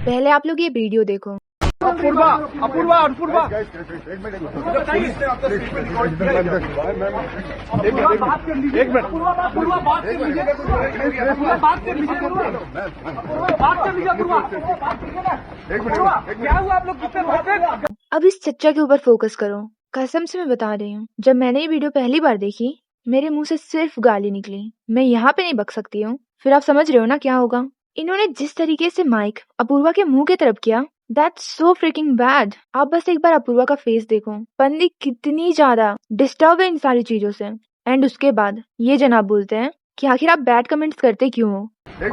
पहले आप लोग ये वीडियो देखो। अपूर्वा अपूर्वा अपूर्वा एक मिनट क्या हुआ, आप लोग कितने भागे? अब इस चच्चा के ऊपर फोकस करो। कसम से मैं बता रही हूँ, जब मैंने ये वीडियो पहली बार देखी मेरे मुंह से सिर्फ गाली निकली। मैं यहाँ पे नहीं बक सकती हूँ। फिर आप समझ रहे हो ना क्या होगा। इन्होंने जिस तरीके से माइक अपूर्वा के मुंह की तरफ किया, दैट्स सो फ्रिकिंग बैड। आप बस एक बार अपूर्वा का फेस देखो, बंदी कितनी ज्यादा डिस्टर्ब है इन सारी चीजों से। एंड उसके बाद ये जनाब बोलते हैं कि आखिर आप बैड कमेंट्स करते क्यों हो। क्या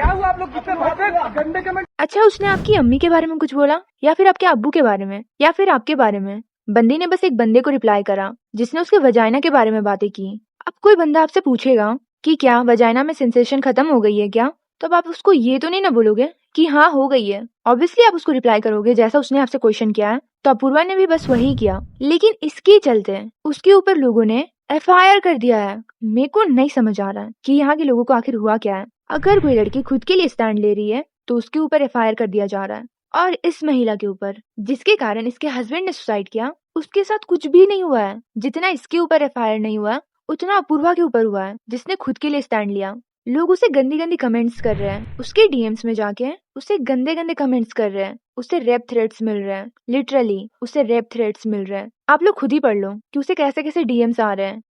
हुआ, आप लोग कितने भागे? गंदे कमेंट। अच्छा, उसने आपकी अम्मी के बारे में कुछ बोला, या फिर आपके अब्बू के बारे में, या फिर आपके बारे में? बंदी ने बस एक बंदे को रिप्लाई करा जिसने उसके वजाइना के बारे में बातें की। अब कोई बंदा आपसे पूछेगा कि क्या वजाइना में सेंसेशन खत्म हो गई है क्या, तब आप उसको ये तो नहीं ना बोलोगे कि हाँ हो गई है। ऑब्वियसली आप उसको रिप्लाई करोगे जैसा उसने आपसे क्वेश्चन किया है। तो अपूर्वा ने भी बस वही किया, लेकिन इसके चलते उसके ऊपर लोगों ने FIR कर दिया है। मेरे को नहीं समझ आ रहा है कि यहाँ के लोगों को आखिर हुआ क्या है। अगर कोई लड़की खुद के लिए स्टैंड ले रही है तो उसके ऊपर FIR कर दिया जा रहा है, और इस महिला के ऊपर जिसके कारण इसके हस्बैंड ने सुसाइड किया उसके साथ कुछ भी नहीं हुआ है। जितना इसके ऊपर FIR नहीं हुआ उतना अपूर्वा के ऊपर हुआ है, जिसने खुद के लिए स्टैंड लिया। लोग उसे गंदी गंदी कमेंट्स कर रहे हैं, उसके DMs में जाके उसे गंदे गंदे कमेंट्स कर रहे हैं, उसे रेप थ्रेट्स मिल रहे हैं। लिटरली उसे रेप थ्रेट्स मिल रहे हैं। आप लोग खुद ही पढ़ लो कि उसे कैसे कैसे DMs आ रहे हैं।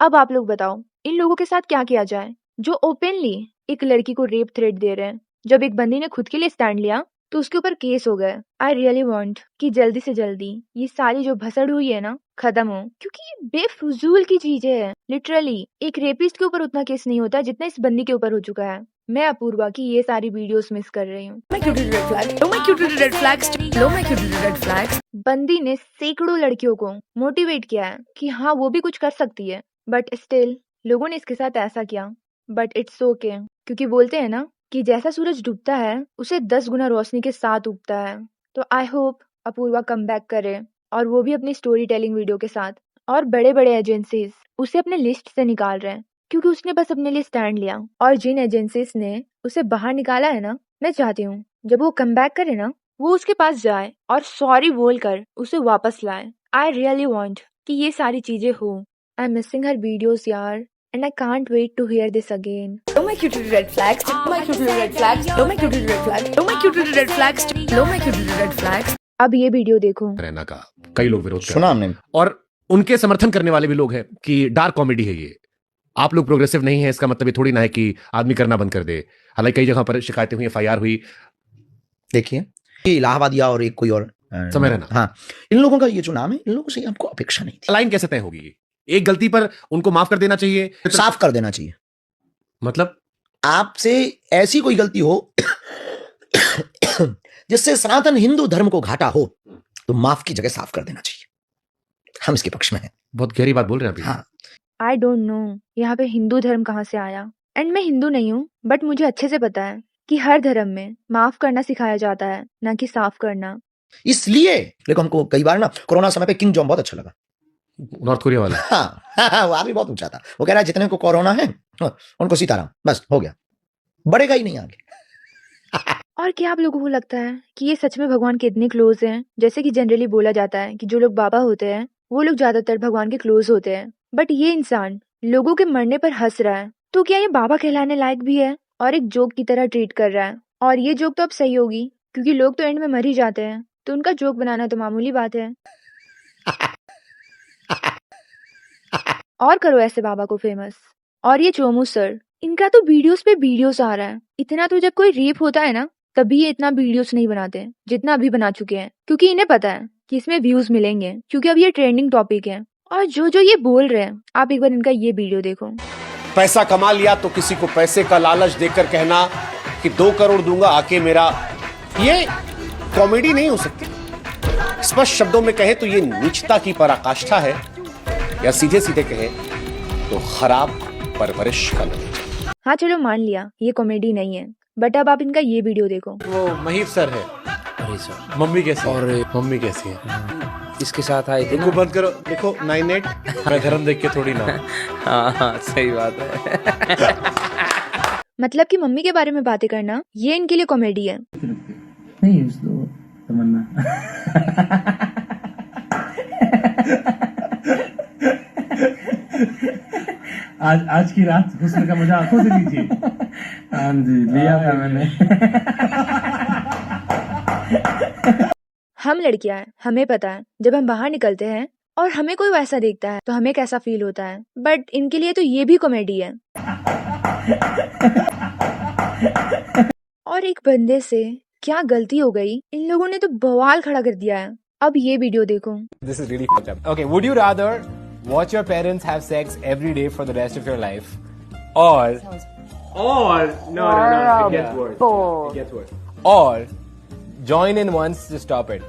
अब आप लोग बताओ इन लोगों के साथ क्या किया जाए जो ओपनली एक लड़की को रेप थ्रेट दे रहे हैं। जब एक बंदी ने खुद के लिए स्टैंड लिया तो उसके ऊपर केस हो गया। आई रियली वांट कि जल्दी से जल्दी ये सारी जो भसड़ हुई है ना खत्म हो, क्योंकि ये बेफजूल की चीजें है। लिटरली एक रेपिस्ट के ऊपर उतना केस नहीं होता जितना इस बंदी के ऊपर हो चुका है। मैं अपूर्वा की ये सारी वीडियोस मिस कर रही हूँ। बंदी ने सैकड़ों लड़कियों को मोटिवेट किया है कि हाँ वो भी कुछ कर सकती है, बट स्टिल लोगों ने इसके साथ ऐसा किया। बट इट्स ओके, क्योंकि बोलते हैं ना कि जैसा सूरज डूबता है उसे 10 गुना रोशनी के साथ उगता है। तो I hope Apurva come back करे, और वो भी अपनी स्टोरी टेलिंग वीडियो के साथ। और बड़े बड़े एजेंसीज उसे अपने लिस्ट से निकाल रहे हैं क्योंकि उसने बस अपने लिए स्टैंड लिया। और जिन एजेंसीज ने उसे बाहर निकाला है ना, मैं चाहती हूँ जब वो कम बैक करे ना वो उसके पास जाए और सॉरी बोलकर उसे वापस लाए। आई रियली वांट कि ये सारी चीजें हो। I am missing her videos यार, and I can't wait to hear this again. Don't make cute little red flags. Don't make cute little red flags. Don't make cute little red flags. Don't make cute little red flags. Don't make cute little red flags. अब ये video देखो। रहना का कई लोग विरोध सुना हमने, और उनके समर्थन करने वाले भी लोग हैं कि डार्क कॉमेडी है ये। आप लोग प्रोग्रेसिव नहीं है इसका मतलब ये थोड़ी ना है कि आदमी करना बंद कर दे। हालांकि कई जगह पर शिकायतें हुई, FIR हुई। देखिए ये इलाहाबादिया और एक कोई और समय रहना, हाँ, इन लोगों का ये जो नाम है, इन लोगों से आपको अपेक्षा नहीं थी। लाइन कैसे तय होगी? ये एक गलती पर उनको माफ कर देना चाहिए, साफ कर देना चाहिए। मतलब आपसे ऐसी कोई गलती हो जिससे सनातन हिंदू धर्म को घाटा हो तो माफ की जगह साफ कर देना चाहिए। हम इसके पक्ष में हैं। बहुत गहरी बात बोल रहे हैं अभी। हाँ, आई डोंट नो यहाँ पे हिंदू धर्म कहाँ से आया। एंड मैं हिंदू नहीं हूँ, बट मुझे अच्छे से पता है कि हर धर्म में माफ करना सिखाया जाता है, ना कि साफ करना। इसलिए देखो हमको कई बार ना कोरोना समय पे किंग जॉन बहुत अच्छा लगा। नॉर्थ कोरिया वाला। हाँ, वो आदमी बहुत ऊंचा था। वो कह रहा है जितने को कोरोना है उनको सीताराम, बस हो गया, बढ़ेगा ही नहीं आगे। और क्या आप लोगों को लगता है कि ये सच में भगवान के इतने क्लोज हैं? जैसे कि जनरली बोला जाता है कि जो लोग बाबा होते हैं वो लोग ज्यादातर भगवान के क्लोज होते हैं, बट ये इंसान लोगों के मरने पर हंस रहा है, तो क्या ये बाबा कहलाने लायक भी है? और एक जोक की तरह ट्रीट कर रहा है। और ये जोक तो अब सही होगी क्योंकि लोग तो एंड में मर ही जाते हैं, तो उनका जोक बनाना तो मामूली बात है। और करो ऐसे बाबा को फेमस। और ये चोमू सर, इनका तो वीडियोस पे वीडियोस आ रहा है। इतना तो जब कोई रेप होता है ना तभी ये इतना वीडियोस नहीं बनाते जितना अभी बना चुके हैं, क्योंकि इन्हें पता है कि इसमें व्यूज मिलेंगे, क्योंकि अब ये ट्रेंडिंग टॉपिक है। और जो ये बोल रहे हैं, आप एक बार इनका ये वीडियो देखो। पैसा कमा लिया तो किसी को पैसे का लालच देकर कहना कि 2 करोड़ दूंगा आके मेरा, ये कॉमेडी नहीं हो सकती। स्पष्ट शब्दों में कहे तो ये नीचता की पराकाष्ठा है, या सीधे सीधे कहे तो खराब परवरिश का नतीजा। हाँ चलो मान लिया ये कॉमेडी नहीं है, बट अब आप इनका ये वीडियो देखो। वो महीप सर है। अरे सर, मम्मी कैसी और है? मम्मी कैसी है? इसके साथ आए थे इनको ना। बंद करो, देखो 98। मैं धर्म देख के थोड़ी ना। हाँ हाँ, सही बात है। मतलब कि मम्मी के बारे में बातें करना ये इनके लिए कॉमेडी है। नहीं उसको तमन्ना आज की रात हुस्न का मजा आंखों से लीजिए। हाँ जी लिया था मैंने। हम लड़कियां हैं, हमें पता है जब हम बाहर निकलते हैं और हमें कोई वैसा देखता है तो हमें कैसा फील होता है, बट इनके लिए तो ये भी कॉमेडी है। और एक बंदे से क्या गलती हो गई, इन लोगों ने तो बवाल खड़ा कर दिया है। अब ये वीडियो देखो। This is really fucked up. Okay, would you rather watch your parents have sex every day for the rest of your life, or join in once to stop it?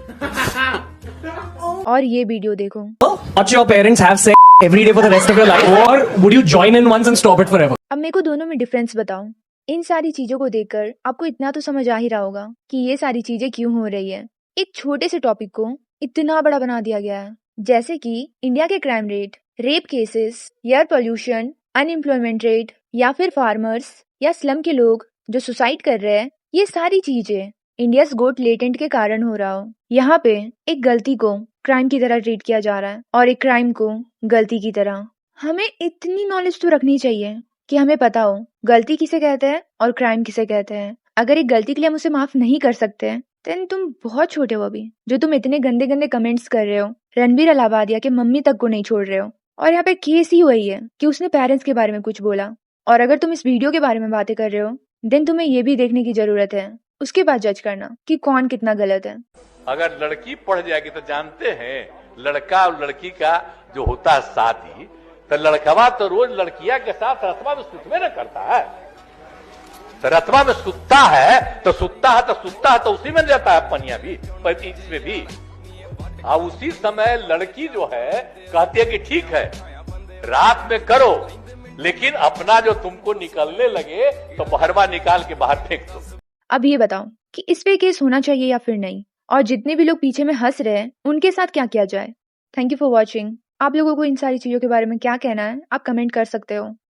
और ये वीडियो देखो। Watch your parents have sex every day for the rest of your life, or would you join in once and stop it forever? अब मेरे को दोनों में difference बताओ। इन सारी चीजों को देखकर आपको इतना तो समझ आ ही रहा होगा कि ये सारी चीजें क्यों हो रही है। एक छोटे से टॉपिक को इतना बड़ा बना दिया गया है, जैसे कि इंडिया के crime rate, rape cases, air pollution, unemployment rate, या फिर फार्मर्स या स्लम के लोग जो सुसाइड कर रहे हैं। ये सारी चीजें इंडियाज गोट लेटेंट के कारण हो रहा हो। यहाँ पे एक गलती को क्राइम की तरह ट्रीट किया जा रहा है और एक क्राइम को गलती की तरह। हमें इतनी नॉलेज तो रखनी चाहिए कि हमें पता हो गलती किसे कहते हैं और क्राइम किसे कहते हैं। अगर एक गलती के लिए हम उसे माफ नहीं कर सकते देन तुम बहुत छोटे हो अभी, जो तुम इतने गंदे गंदे कमेंट्स कर रहे हो। रणबीर अलाहाबादिया के मम्मी तक को नहीं छोड़ रहे हो, और यहाँ पे केस ही वही है कि उसने पेरेंट्स के बारे में कुछ बोला। और अगर तुम इस वीडियो के बारे में बातें कर रहे हो देन तुम्हें ये भी देखने की जरूरत है, उसके बाद जज करना कि कौन कितना गलत है। अगर लड़की पढ़ जाएगी तो जानते हैं लड़का और लड़की का जो होता है शादी, तो लड़कवा तो रोज लड़किया के साथ रतवा में सुतवे न करता है। तो रतवा में सुतता है तो उसी में रहता है पनिया भी, इसमें भी। और उसी समय लड़की जो है कहती है कि ठीक है रात में करो, लेकिन अपना जो तुमको निकलने लगे तो बहरवा निकाल के बाहर फेंक दो। अब ये बताओ कि इस पे केस होना चाहिए या फिर नहीं, और जितने भी लोग पीछे में हंस रहे हैं उनके साथ क्या किया जाए। Thank you for watching. आप लोगों को इन सारी चीजों के बारे में क्या कहना है आप कमेंट कर सकते हो।